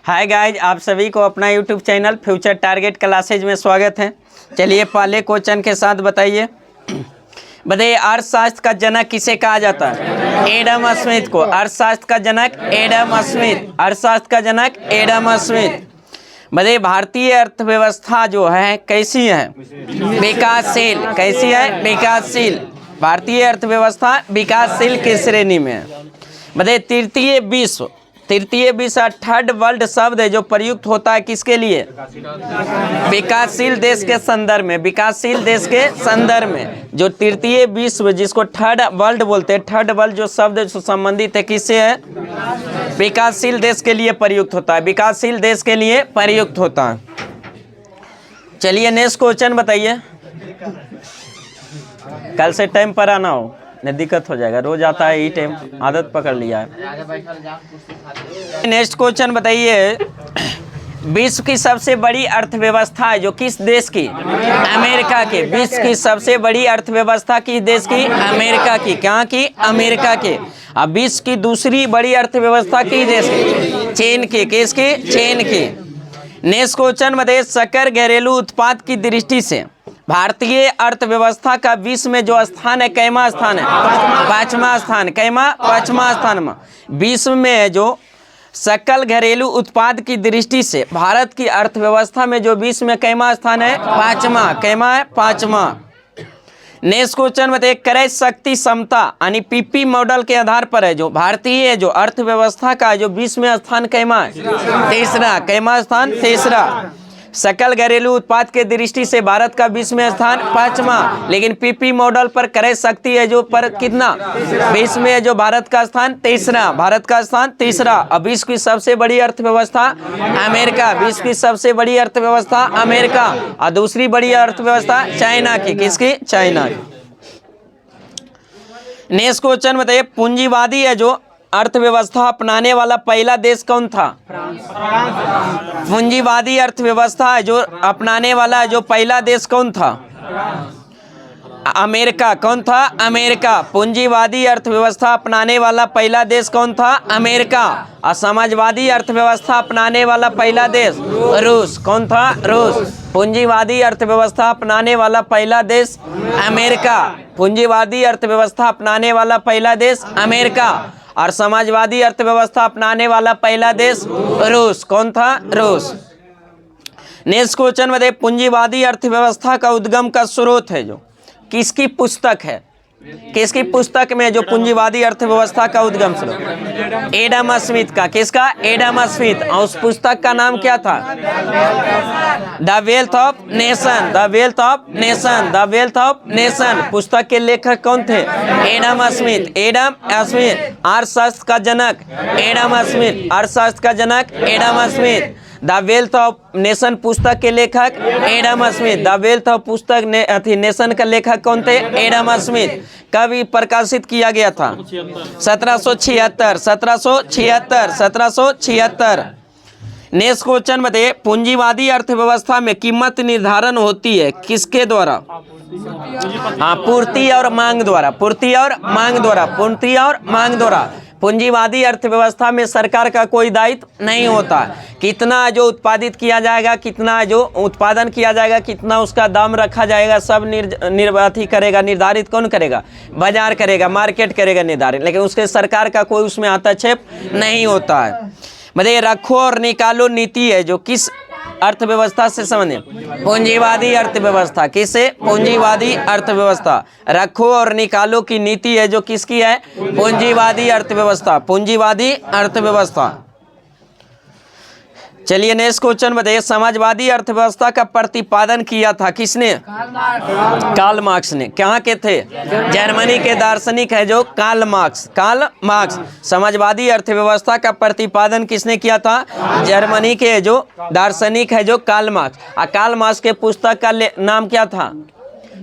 Hi guys, आप सभी को अपना YouTube channel future target classes में स्वागत है। चलिए पहले क्वेश्चन के साथ बताइए अर्थशास्त्र का जनक किसे कहा जाता है? एडम स्मिथ को। अर्थशास्त्र का जनक एडम स्मिथ। अर्थशास्त्र का जनक एडम स्मिथ। बताइए भारतीय अर्थव्यवस्था जो है कैसी है? विकासशील। कैसी है? विकासशील। भारतीय अर्थव्यवस्था विकासशील की श्रेणी में है। बताइए तृतीय विश्व थर्ड वर्ल्ड शब्द है जो प्रयुक्त होता है किसके लिए? विकासशील देश के संदर्भ में। विकासशील देश के संदर्भ में जो तृतीय विश्व, जिसको थर्ड वर्ल्ड बोलते हैं, थर्ड वर्ल्ड जो शब्द जो संबंधित है किससे है? विकासशील देश के लिए प्रयुक्त होता है। विकासशील देश के लिए प्रयुक्त होता है। चलिए नेक्स्ट क्वेश्चन बताइए। कल से टाइम पर आना हो, नहीं दिक्कत हो जाएगा। रोज आता है ये टाइम, आदत पकड़ लिया है। नेक्स्ट क्वेश्चन बताइए विश्व की सबसे बड़ी अर्थव्यवस्था है जो किस देश की? अमेरिका की। विश्व की सबसे बड़ी अर्थव्यवस्था किस देश की? अमेरिका की। कहाँ की? अमेरिका की। अब विश्व की दूसरी बड़ी अर्थव्यवस्था किस देश की? चीन की। किसकी? चीन की। नेक्स्ट क्वेश्चन बताइए सकल घरेलू उत्पाद की दृष्टि से भारतीय अर्थव्यवस्था का विश्व में जो स्थान है कैमा स्थान है? पांचवा स्थान। कैमा? पांचवा स्थान में। विश्व में जो सकल घरेलू उत्पाद की दृष्टि से भारत की अर्थव्यवस्था में जो विश्व में कैमा स्थान है? पांचवा। कैमा है? पांचवा। नेक्स्ट क्वेश्चन बताइए क्रय शक्ति समता यानी पीपी मॉडल के आधार पर है जो भारतीय जो अर्थव्यवस्था का जो विश्व में स्थान कैमा है? तीसरा। कैमा स्थान? तीसरा। सकल घरेलू उत्पाद के दृष्टि से भारत का विश्व में स्थान पांचवा, लेकिन पीपी मॉडल पर क्रय शक्ति है जो पर कितना? विश्व में जो भारत का स्थान तीसरा। भारत का स्थान तीसरा। अब विश्व की सबसे बड़ी अर्थव्यवस्था अमेरिका। विश्व की सबसे बड़ी अर्थव्यवस्था अमेरिका और दूसरी बड़ी अर्थव्यवस्था चाइना की। किसकी? चाइना की। नेक्स्ट क्वेश्चन बताइए पूंजीवादी है जो अर्थव्यवस्था अपनाने वाला पहला देश कौन था? पूंजीवादी अर्थव्यवस्था है जो अपनाने वाला जो पहला देश कौन था? अमेरिका। कौन था? अमेरिका। पूंजीवादी अर्थव्यवस्था अपनाने वाला पहला देश कौन था? अमेरिका। और समाजवादी अर्थव्यवस्था अपनाने वाला पहला देश रूस। कौन था? रूस। पूंजीवादी अर्थव्यवस्था अपनाने वाला पहला देश अमेरिका। पूंजीवादी अर्थव्यवस्था अपनाने वाला पहला देश अमेरिका और समाजवादी अर्थव्यवस्था अपनाने वाला पहला देश रूस। कौन था? रूस। नेक्स्ट क्वेश्चन बताइए पूंजीवादी अर्थव्यवस्था का उद्गम का स्रोत है जो किसकी पुस्तक है? किसकी पुस्तक में जो पूंजीवादी अर्थव्यवस्था का उद्गम स्रोत? एडम स्मिथ का। किसका? Adam Smith. और उस पुस्तक का नाम क्या था? The wealth of nation. The wealth of nation. The wealth of nation. पुस्तक के लेखक कौन थे? Adam Smith. Adam Smith. अर्थशास्त्र का जनक एडम स्मिथ। अर्थशास्त्र का जनक Adam Smith. The wealth of nation पुस्तक के लेखक Adam Smith. The wealth of पुस्तक नेशन का लेखक कौन थे? Adam Smith. कब प्रकाशित किया गया था? 1776। 1776। 1776। नेक्स्ट क्वेश्चन बताइए पूंजीवादी अर्थव्यवस्था में कीमत निर्धारण होती है किसके द्वारा? हाँ, पूर्ति और मांग द्वारा। पूर्ति और मांग द्वारा। पूर्ति और मांग द्वारा। पूंजीवादी अर्थव्यवस्था में सरकार का कोई दायित्व नहीं होता। कितना जो उत्पादित किया जाएगा, कितना जो उत्पादन किया जाएगा, कितना उसका दाम रखा जाएगा, सब निर्धारित कौन करेगा? बाजार करेगा, मार्केट करेगा निर्धारित। लेकिन उसके सरकार का कोई उसमें हस्तक्षेप नहीं होता है। बताइए रखो और निकालो नीति है जो किस अर्थव्यवस्था से संबंधित? पूंजीवादी अर्थव्यवस्था। किससे? पूंजीवादी अर्थव्यवस्था। रखो और निकालो की नीति है जो किसकी है? पूंजीवादी अर्थव्यवस्था। पूंजीवादी अर्थव्यवस्था। चलिए नेक्स्ट क्वेश्चन बताइए समाजवादी अर्थव्यवस्था का प्रतिपादन किया था किसने? कार्ल मार्क्स ने। कहाँ के थे? जर्मनी के दार्शनिक है जो कार्ल मार्क्स। Karl Marx. समाजवादी अर्थव्यवस्था का प्रतिपादन किसने किया था? जर्मनी के जो दार्शनिक है जो कार्ल मार्क्स। और कार्ल मार्क्स के पुस्तक का नाम क्या था?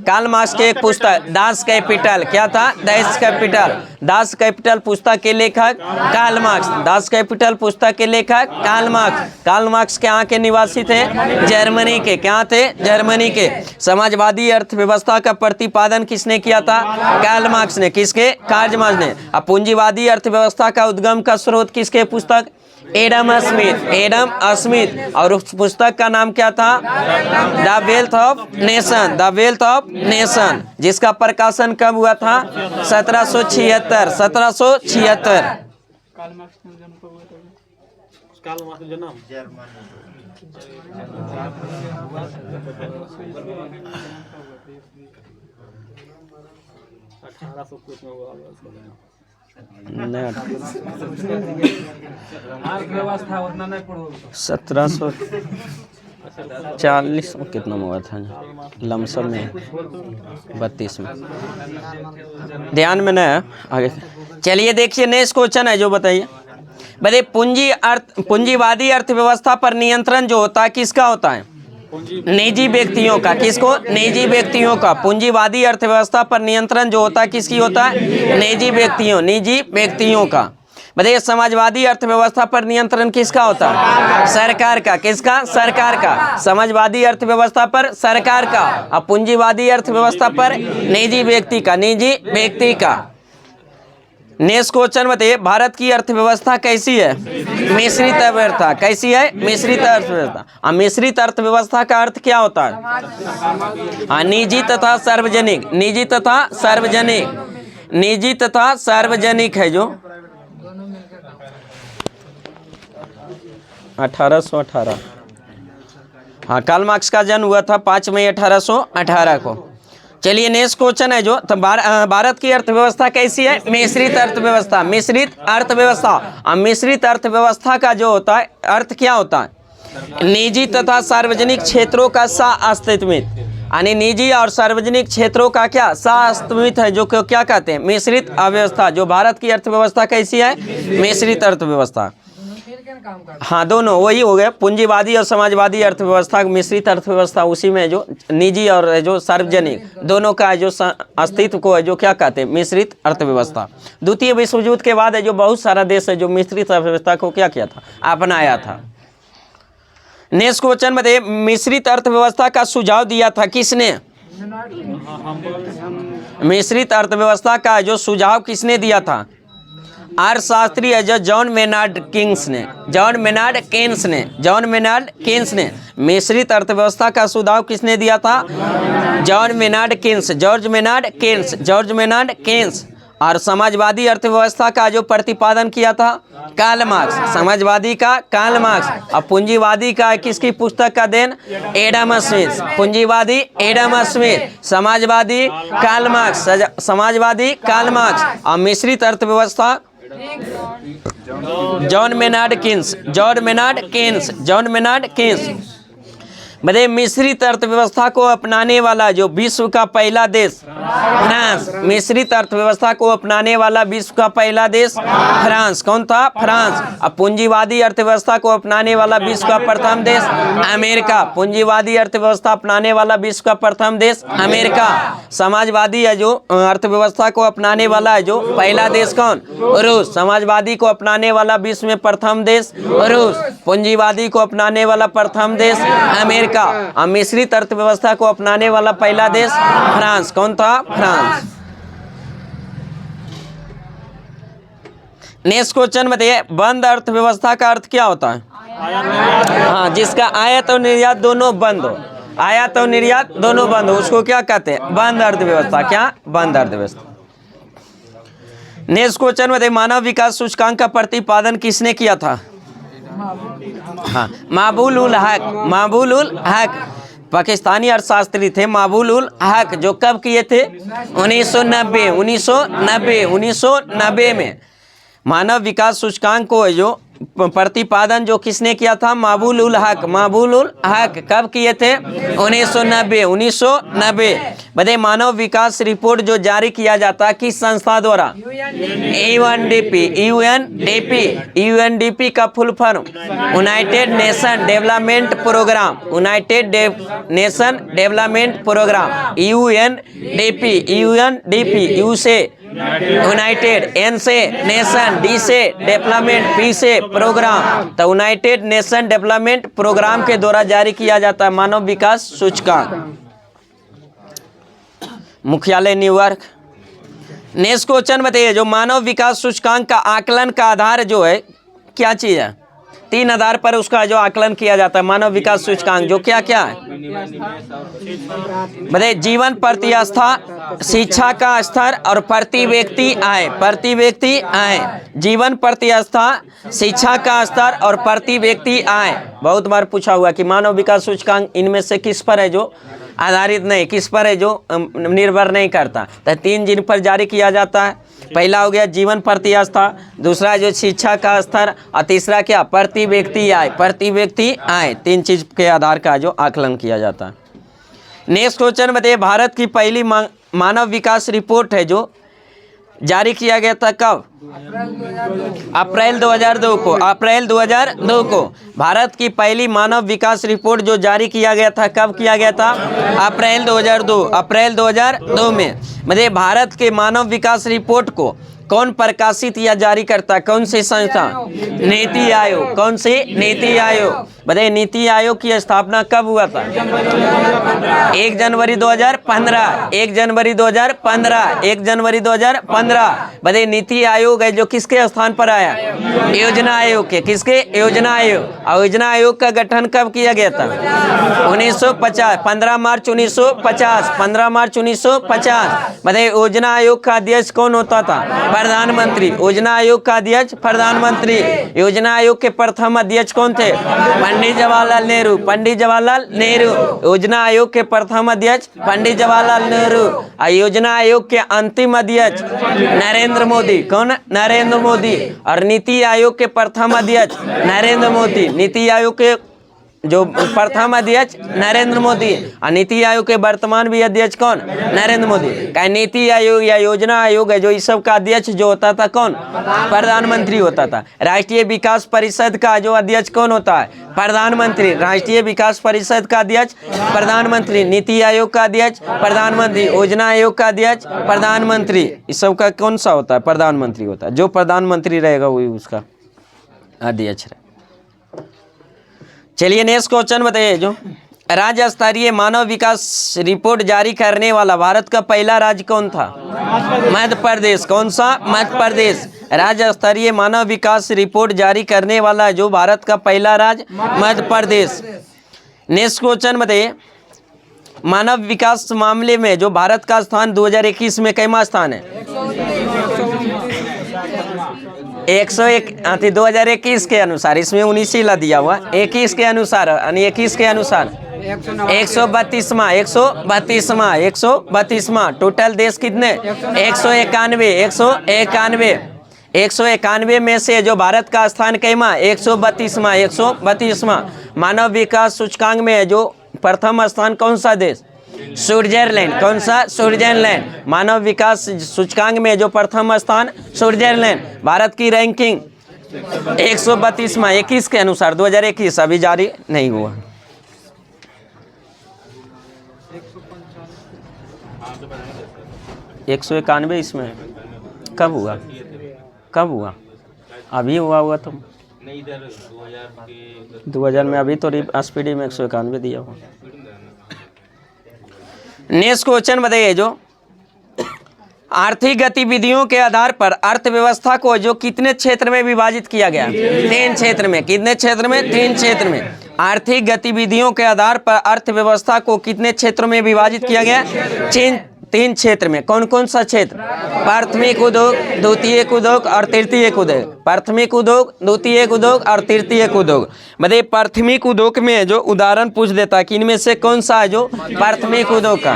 कार्ल मार्क्स के एक पुस्तक दास कैपिटल। क्या था? Das Kapital. दास कैपिटल पुस्तक के लेखक कार्ल मार्क्स। दास कैपिटल पुस्तक के लेखक कार्ल मार्क्स। कार्ल मार्क्स के यहाँ के निवासी थे? जर्मनी के। क्या थे? जर्मनी के। समाजवादी अर्थव्यवस्था का प्रतिपादन किसने किया था? कार्ल मार्क्स ने। किसके? कार्ल मार्क्स ने। अब पूंजीवादी अर्थव्यवस्था का उद्गम का स्रोत किसके पुस्तक? Adam Smith, Adam Smith. और उस पुस्तक का नाम क्या था? The wealth of nation, the wealth of nation, जिसका प्रकाशन कब हुआ था? 1776, 1776। व्यवस्था उतना नहीं पढ़ो। 1740 कितना में हुआ था? लमसम में 32 में, ध्यान में न आगे। चलिए देखिए नेक्स्ट क्वेश्चन है जो बताइए। बताइए पूंजीवादी अर्थव्यवस्था पर नियंत्रण जो होता है किसका होता है? निजी व्यक्तियों का। किसको? निजी व्यक्तियों का। पूंजीवादी अर्थव्यवस्था पर नियंत्रण जो होता है किसकी होता है? निजी व्यक्तियों का। बताइए समाजवादी अर्थव्यवस्था पर नियंत्रण किसका होता है? सरकार का। किसका? सरकार का। समाजवादी अर्थव्यवस्था पर सरकार का, और पूंजीवादी अर्थव्यवस्था पर निजी व्यक्ति का। नेक्स्ट क्वेश्चन बताइए, भारत की अर्थव्यवस्था कैसी है? मिश्रित अर्थव्यवस्था। कैसी है? मिश्रित अर्थव्यवस्था। और मिश्रित अर्थव्यवस्था का अर्थ क्या होता है? निजी तथा सार्वजनिक, निजी तथा सार्वजनिक है जो 1818। हाँ, कार्ल मार्क्स का जन्म हुआ था 5 मई 1818 को। चलिए नेक्स्ट क्वेश्चन है जो तो भारत की अर्थव्यवस्था कैसी है? मिश्रित अर्थव्यवस्था, मिश्रित अर्थव्यवस्था। और मिश्रित अर्थव्यवस्था का जो होता है अर्थ क्या होता है? निजी तथा सार्वजनिक क्षेत्रों का अस्तित्व, यानी निजी और सार्वजनिक क्षेत्रों का क्या अस्तित्व है, जो क्या कहते हैं? मिश्रित अर्थव्यवस्था। जो भारत की अर्थव्यवस्था कैसी है? मिश्रित अर्थव्यवस्था। हाँ, दोनों वही हो गए, पूंजीवादी और समाजवादी अर्थव्यवस्था, मिश्रित अर्थव्यवस्था। उसी में जो निजी और जो सार्वजनिक दोनों का जो अस्तित्व को है जो क्या कहते हैं? मिश्रित अर्थव्यवस्था। द्वितीय विश्व युद्ध के बाद है जो बहुत सारा देश है जो मिश्रित अर्थव्यवस्था को क्या किया था? अपनाया था। नेक्स्ट क्वेश्चन बताइए, मिश्रित अर्थव्यवस्था का सुझाव दिया था किसने? मिश्रित अर्थव्यवस्था का जो सुझाव किसने दिया था? अर्थशास्त्री है जो जॉन मेनार्ड केन्स ने। मिश्रित अर्थव्यवस्था का सुझाव किसने दिया था? George Maynard Keynes. और समाजवादी अर्थव्यवस्था का जो प्रतिपादन किया था? Karl Marx. समाजवादी का कार्ल मार्क्स। और पूंजीवादी का किसकी पुस्तक का देन? Adam Smith. पूंजीवादी एडम स्मिथ, समाजवादी कार्ल मार्क्स। और मिश्रित अर्थव्यवस्था जॉन मेनार्ड केन्स। बताइए मिश्रित अर्थव्यवस्था को अपनाने वाला जो विश्व का पहला देश? फ्रांस। मिश्रित अर्थव्यवस्था को अपनाने वाला विश्व का पहला देश फ्रांस। कौन था? फ्रांस। अब पूंजीवादी अर्थव्यवस्था को अपनाने वाला विश्व का प्रथम देश? अमेरिका। पूंजीवादी अर्थव्यवस्था अपनाने वाला विश्व का प्रथम देश? अमेरिका। समाजवादी है जो अर्थव्यवस्था को अपनाने वाला है जो पहला देश कौन? रूस। समाजवादी को अपनाने वाला विश्व में प्रथम देश रूस। पूंजीवादी को अपनाने वाला प्रथम देश अमेरिका। मिश्रित अर्थव्यवस्था को अपनाने वाला पहला देश फ्रांस। कौन था? फ्रांस। नेक्स्ट क्वेश्चन बताइए, बंद अर्थव्यवस्था का अर्थ क्या होता है? हाँ, जिसका आयात और निर्यात दोनों बंद हो। आयात और निर्यात दोनों बंद हो उसको क्या कहते हैं? बंद अर्थव्यवस्था। क्या? बंद अर्थव्यवस्था। नेक्स्ट क्वेश्चन बताइए, मानव विकास सूचकांक का प्रतिपादन किसने किया था? हाँ, माबूल उल हक। पाकिस्तानी अर्थशास्त्री थे माबूल उल हक, जो कब किए थे? 1990 में। मानव विकास सूचकांक को जो प्रतिपादन जो किसने किया था? माबूल उल हक। कब किए थे? 1990। बताइए मानव विकास रिपोर्ट जो जारी किया जाता है किस संस्था द्वारा? यूएनडीपी का full form United Nation development programme. UNDP U से यूनाइटेड, एन से नेशन, डी से डेवलपमेंट, पी से प्रोग्राम। तो यूनाइटेड नेशन डेवलपमेंट प्रोग्राम के द्वारा जारी किया जाता है मानव विकास सूचकांक। मुख्यालय न्यूयॉर्क। नेक्स्ट क्वेश्चन बताइए, जो मानव विकास सूचकांक का आकलन का आधार जो है क्या चीज है? तीन आधार पर उसका जो आकलन किया जाता है मानव विकास सूचकांक, जो क्या क्या है? बताइए, जीवन प्रतिस्पर्धा, शिक्षा का स्तर और प्रति व्यक्ति आय। प्रति व्यक्ति आय, जीवन प्रतिस्पर्धा, शिक्षा का स्तर और प्रति व्यक्ति आय। बहुत बार पूछा हुआ कि मानव विकास सूचकांक इनमें से किस पर है जो आधारित नहीं, किस पर है जो निर्भर नहीं करता? तो तीन जिन पर जारी किया जाता है। पहला हो गया जीवन प्रतिस्पर्धा, दूसरा जो शिक्षा का स्तर, और तीसरा क्या? प्रति व्यक्ति आय। प्रति व्यक्ति आय, तीन चीज के आधार का जो आकलन किया जाता है। नेक्स्ट क्वेश्चन बताइए, भारत की पहली मानव विकास रिपोर्ट है जो जारी किया गया था कब? अप्रैल 2002 को। अप्रैल 2002 को भारत की पहली मानव विकास रिपोर्ट जो जारी किया गया था, कब किया गया था? अप्रैल 2002। अप्रैल 2002 में मतलब भारत के मानव विकास रिपोर्ट को कौन प्रकाशित या जारी करता है? कौन सी संस्था? नीति आयोग। कौन सी? नीति आयोग। बताइए, नीति आयोग की स्थापना कब हुआ था? 1 जनवरी 2015। 1 जनवरी 2015। 1 जनवरी 2015। बताइए, नीति आयोग है जो किसके स्थान पर आया? योजना आयोग के। किसके? योजना आयोग। और योजना आयोग का गठन कब किया गया था? 1950। 15 मार्च 1950। 15 मार्च 1950। बताइए, योजना आयोग का अध्यक्ष कौन होता था? प्रधानमंत्री। योजना आयोग का अध्यक्ष प्रधानमंत्री। योजना आयोग के प्रथम अध्यक्ष कौन थे? पंडित जवाहरलाल नेहरू। पंडित जवाहरलाल नेहरू। योजना आयोग के प्रथम अध्यक्ष पंडित जवाहरलाल नेहरू। योजना आयोग के अंतिम अध्यक्ष नरेंद्र मोदी। कौन? नरेंद्र मोदी। और नीति आयोग के प्रथम अध्यक्ष नरेंद्र मोदी। नीति आयोग के जो प्रथम अध्यक्ष नरेंद्र मोदी, और नीति आयोग के वर्तमान भी अध्यक्ष कौन? नरेंद्र मोदी। क्या नीति आयोग या योजना आयोग है जो इस सब का अध्यक्ष जो होता था कौन? प्रधानमंत्री होता था। राष्ट्रीय विकास परिषद का जो अध्यक्ष कौन होता है? प्रधानमंत्री। राष्ट्रीय विकास परिषद का अध्यक्ष प्रधानमंत्री। नीति आयोग का अध्यक्ष प्रधानमंत्री। योजना आयोग का अध्यक्ष प्रधानमंत्री। इस सब का कौन सा होता है? प्रधानमंत्री होता है। जो प्रधानमंत्री रहेगा वही उसका अध्यक्ष रहेगा। चलिए नेक्स्ट क्वेश्चन बताइए, जो राज्य स्तरीय मानव विकास रिपोर्ट जारी करने वाला भारत का पहला राज्य कौन था? मध्य प्रदेश। कौन सा? मध्य प्रदेश। राज्य स्तरीय मानव विकास रिपोर्ट जारी करने वाला जो भारत का पहला राज्य मध्य प्रदेश। नेक्स्ट क्वेश्चन बताइए, मानव विकास मामले में जो भारत का स्थान 2021 में कैमा स्थान है? 101। 2021 के अनुसार, इसमें 19 ला दिया हुआ, 21 के अनुसार, 21 के अनुसार 132वां। 132वां। 132वां। टोटल देश कितने? 191। 191। 191 में से जो भारत का स्थान कैमा? 132वां। 132वां। मानव विकास सूचकांक में जो प्रथम स्थान कौन सा देश? स्विट्जरलैंड। कौन सा? स्विट्जरलैंड। मानव विकास सूचकांक में जो प्रथम स्थान स्विट्जरलैंड। भारत की रैंकिंग 132वां 21 के अनुसार, 2021 अभी जारी नहीं हुआ। एक 191 इसमें कब हुआ? कब हुआ? अभी हुआ तो 2000 में। अभी तो एसपीडी में 191 दिया हुआ। नेक्स्ट क्वेश्चन बताइए, जो आर्थिक गतिविधियों के आधार पर अर्थव्यवस्था को जो कितने क्षेत्र में विभाजित किया गया? 3 क्षेत्र में। कितने क्षेत्र में? 3 क्षेत्र में। आर्थिक गतिविधियों के आधार पर अर्थव्यवस्था को कितने क्षेत्रों में विभाजित किया गया? 3 क्षेत्र में। कौन कौन सा क्षेत्र? प्राथमिक उद्योग, द्वितीयक उद्योग और तृतीयक उद्योग। प्राथमिक उद्योग, द्वितीयक उद्योग और तृतीयक उद्योग। मतलब प्राथमिक उद्योग में जो उदाहरण पूछ देता है कि इनमें से कौन सा है जो प्राथमिक उद्योग का?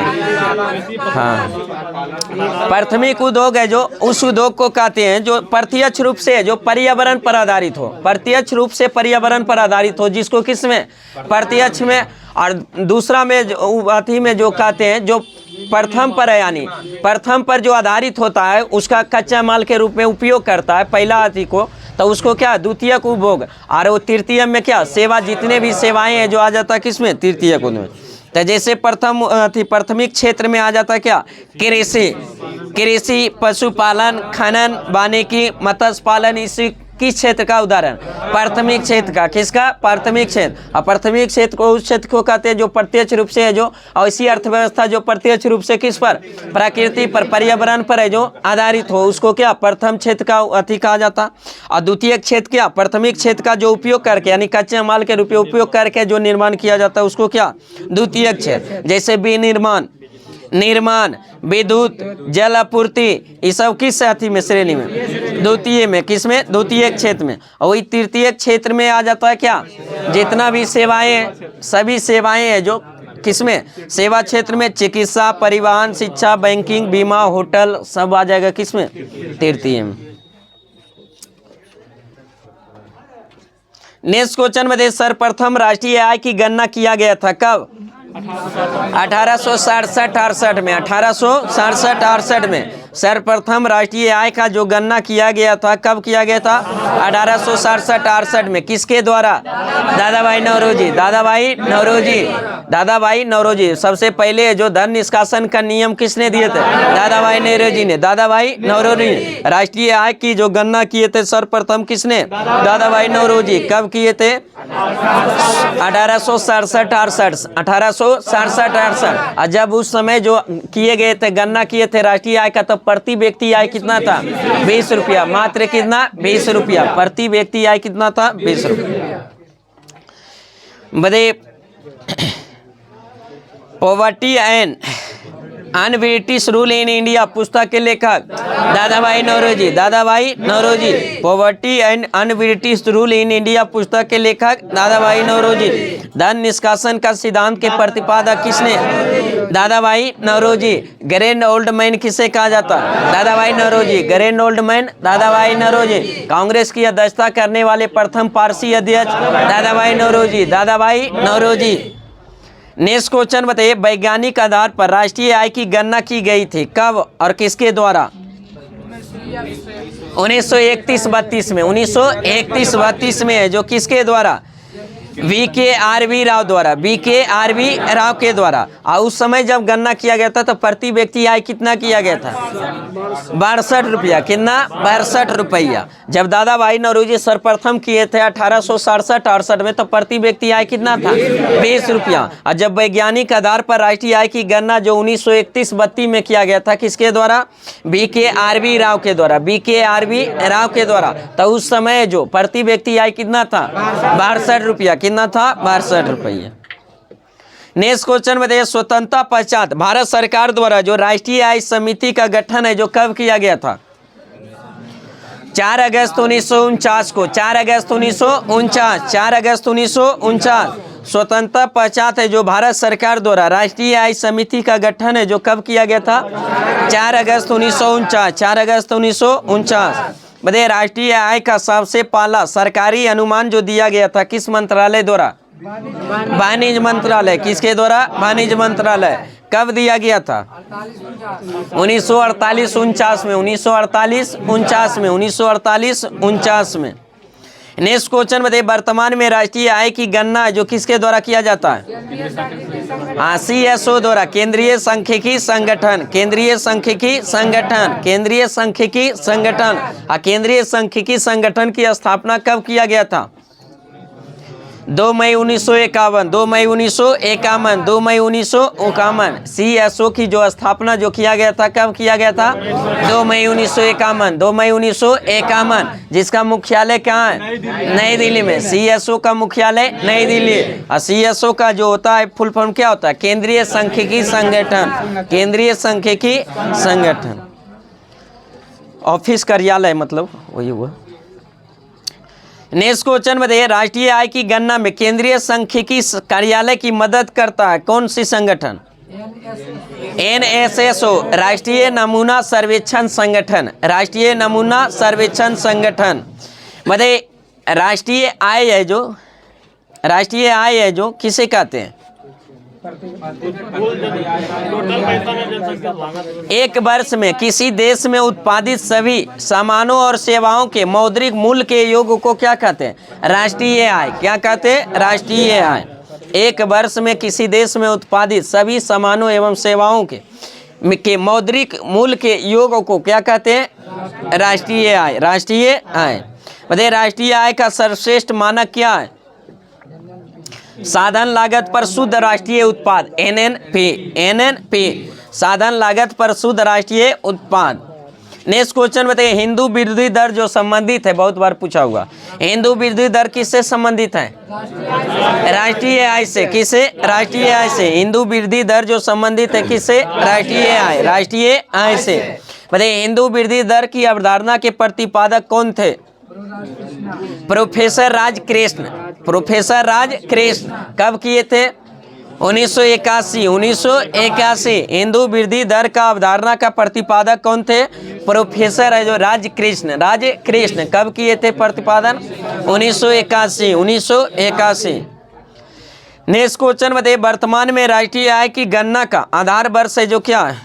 हाँ, प्राथमिक उद्योग है जो उस उद्योग को कहते हैं जो प्रत्यक्ष रूप से जो पर्यावरण पर आधारित हो। प्रत्यक्ष रूप से पर्यावरण पर आधारित हो, जिसको किस में? प्रत्यक्ष में। और दूसरा में अथी में जो कहते हैं जो प्रथम पर है, यानी प्रथम पर जो आधारित होता है उसका कच्चा माल के रूप में उपयोग करता है पहला अथी को, तो उसको क्या? द्वितीयक उपभोग। और वो तृतीय में क्या? सेवा। जितने भी सेवाएं हैं जो आ जाता है किसमें? तृतीयक में। तो जैसे प्राथमिक क्षेत्र में आ जाता है क्या? कृषि, पशुपालन, खनन, वानिकी, मत्स्य पालन, इसी किस क्षेत्र का उदाहरण? प्राथमिक क्षेत्र का। किसका? प्राथमिक क्षेत्र। और प्राथमिक क्षेत्र को उस क्षेत्र को कहते हैं जो प्रत्यक्ष रूप से है जो, और इसी अर्थव्यवस्था जो प्रत्यक्ष रूप से किस पर? प्रकृति पर, पर्यावरण पर है जो आधारित हो, उसको क्या प्रथम क्षेत्र का अति कहा जाता। और द्वितीय क्षेत्र क्या? प्राथमिक क्षेत्र का जो उपयोग करके यानी कच्चे माल के रूप में उपयोग करके जो निर्माण किया जाता है उसको क्या? द्वितीय क्षेत्र। जैसे विनिर्माण, निर्माण, विद्युत, जल आपूर्ति, ये सब किस अति में? श्रेणी में, द्वितीय में। किस में? द्वितीय क्षेत्र में। और वही तृतीय क्षेत्र में आ जाता है क्या? जितना भी सेवाएं, सभी सेवाएं हैं जो किसमें? सेवा क्षेत्र में। चिकित्सा, परिवहन, शिक्षा, बैंकिंग, बीमा, होटल, सब आ जाएगा किसमें? तृतीय में। नेक्स्ट क्वेश्चन में सर्वप्रथम राष्ट्रीय आय की गणना किया गया था कब? 1867-68 में। 1867-68 में सर्वप्रथम राष्ट्रीय आय का जो गणना किया गया था, कब किया गया था? 1867-68 में। किसके द्वारा? दादाभाई नौरोजी। दादाभाई नौरोजी। सबसे पहले जो धन निष्कासन का नियम किसने दिए थे? दादाभाई नौरोजी ने। दादाभाई नौरोजी। राष्ट्रीय आय की जो गणना किए थे सर्वप्रथम किसने? दादाभाई नौरोजी। कब किए थे? 1867-68। और जब उस समय जो किए गए थे, गणना किए थे राष्ट्रीय आय का, तो प्रति व्यक्ति आय कितना था? 20 रुपया। मात्र कितना? 20 रुपया। प्रति व्यक्ति आय कितना था? 20 रुपया। बड़े poverty and un British rule in India पुस्तक के लेखक Dadabhai Naoroji. Dadabhai Naoroji. Poverty and un British rule in India पुस्तक के लेखक दादाभाई नौरोजी। धन निष्कासन का सिद्धांत के प्रतिपादक किसने? Dadabhai Naoroji. Grand old man किसे कहा जाता? Dadabhai Naoroji. Grand old man Dadabhai Naoroji. Congress की अध्यक्षता करने वाले प्रथम पारसी अध्यक्ष दादाभाई नौरोजी। दादाभाई नौरोजी। नेक्स्ट क्वेश्चन बताइए, वैज्ञानिक आधार पर राष्ट्रीय आय की गणना की गई थी कब और किसके द्वारा? 1931-32 में। 1931-32 में है जो किसके द्वारा? VKRV राव द्वारा। VKRV राव के द्वारा। और उस समय जब गणना किया गया था तो प्रति व्यक्ति आय कितना किया गया था? 62 रुपया। कितना? 62 रुपया। जब दादाभाई नौरोजी सर्वप्रथम किए थे 1867-68 में, तो प्रति व्यक्ति आय कितना था? 20 रुपया। और जब वैज्ञानिक आधार पर राष्ट्रीय आय की गणना जो 1931-32 में किया गया था, किसके द्वारा? VKRV राव के द्वारा। VKRV राव के द्वारा। तो उस समय जो प्रति व्यक्ति आय कितना था? 62 रुपया। कितना था? 62 रुपये। नेक्स्ट क्वेश्चन में देखिए, स्वतंत्रता पश्चात भारत सरकार द्वारा जो राष्ट्रीय आय समिति का गठन है जो कब किया गया था? 4 अगस्त 1949 को। 4 अगस्त 1949। 4 अगस्त 1949। स्वतंत्रता पश्चात है जो भारत सरकार द्वारा राष्ट्रीय आय समिति का गठन है जो कब किया गया था? 4 अगस्त 1949। 4 अगस्त 1949। बताइए, राष्ट्रीय आय का सबसे पहला सरकारी अनुमान जो दिया गया था किस मंत्रालय द्वारा? वाणिज्य मंत्रालय। किसके द्वारा? वाणिज्य मंत्रालय। कब दिया गया था? 1948-49 में। 1948-49 में। 1948-49 में। नेक्स्ट क्वेश्चन बताइए, वर्तमान में राष्ट्रीय आय की गणना जो किसके द्वारा किया जाता है? CSO द्वारा। केंद्रीय सांख्यिकी संगठन। केंद्रीय सांख्यिकी संगठन। केंद्रीय सांख्यिकी संगठन। केंद्रीय सांख्यिकी संगठन की स्थापना कब किया गया था? 2 मई 1951। 2 मई 1951। 2 मई 1951। CSO की जो स्थापना जो किया गया था कब किया गया था? 2 मई 1951। 2 मई 1951। जिसका मुख्यालय कहाँ है? नई दिल्ली में। CSO का मुख्यालय नई दिल्ली। और CSO का जो होता है फुल फॉर्म क्या होता है? केंद्रीय सांख्यिकी संगठन। केंद्रीय सांख्यिकी संगठन। ऑफिस कार्यालय मतलब वही हुआ। नेक्स्ट क्वेश्चन में देखिए, राष्ट्रीय आय की गणना में केंद्रीय सांख्यिकी कार्यालय की मदद करता है कौन सी संगठन? NSSO। राष्ट्रीय नमूना सर्वेक्षण संगठन। राष्ट्रीय नमूना सर्वेक्षण संगठन। बताइए, राष्ट्रीय आय है जो किसे कहते हैं? एक वर्ष में किसी देश में उत्पादित सभी सामानों और सेवाओं के मौद्रिक मूल्य के योग को क्या कहते हैं? राष्ट्रीय आय। क्या कहते हैं? राष्ट्रीय आय। एक वर्ष में किसी देश में उत्पादित सभी सामानों एवं सेवाओं के मौद्रिक मूल्य के योग को क्या कहते हैं? राष्ट्रीय आय। राष्ट्रीय आय। बताइए राष्ट्रीय आय का सर्वश्रेष्ठ मानक क्या है? साधन लागत पर शुद्ध राष्ट्रीय उत्पाद, एनएनपी, साधन लागत पर शुद्ध राष्ट्रीय उत्पाद। नेक्स्ट क्वेश्चन बताइए, हिंदू वृद्धि दर जो संबंधित है, बहुत बार पूछा हुआ, हिंदू वृद्धि दर किससे संबंधित है? राष्ट्रीय आय से। किससे? राष्ट्रीय आय से। हिंदू वृद्धि दर जो संबंधित है किससे? राष्ट्रीय आय, राष्ट्रीय आय से। बताइए हिंदू वृद्धि दर की अवधारणा के प्रतिपादक कौन थे? प्रोफेसर राजकृष्ण। प्रोफेसर राजकृष्ण कब किए थे? 1981। हिंदू वृद्धि दर का अवधारणा का प्रतिपादक कौन थे? प्रोफेसर है जो राजकृष्ण कब किए थे प्रतिपादन? 1981। नेक्स्ट क्वेश्चन बताइए, वर्तमान में राष्ट्रीय आय की गणना का आधार वर्ष है जो क्या है?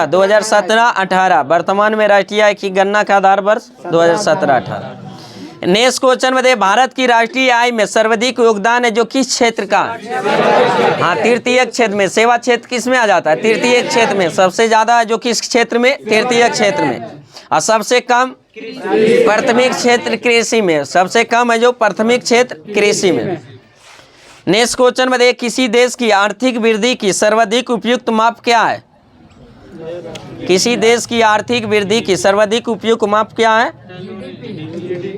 2017-18 वर्तमान में राष्ट्रीय आय की गणना का आधार वर्ष 2017-18। नेक्स्ट क्वेश्चन बताइए, भारत की राष्ट्रीय आय में सर्वाधिक योगदान है जो किस क्षेत्र का? हाँ, तृतीयक क्षेत्र में। सेवा क्षेत्र किस में आ जाता है? तृतीयक क्षेत्र में। सबसे ज्यादा है जो किस क्षेत्र में? तृतीयक क्षेत्र में। और सबसे कम प्राथमिक क्षेत्र कृषि में। सबसे कम है जो प्राथमिक क्षेत्र कृषि में। नेक्स्ट क्वेश्चन बताइए, किसी देश की आर्थिक वृद्धि की सर्वाधिक उपयुक्त माप क्या है? किसी देश की आर्थिक वृद्धि की सर्वाधिक उपयुक्त माप क्या है?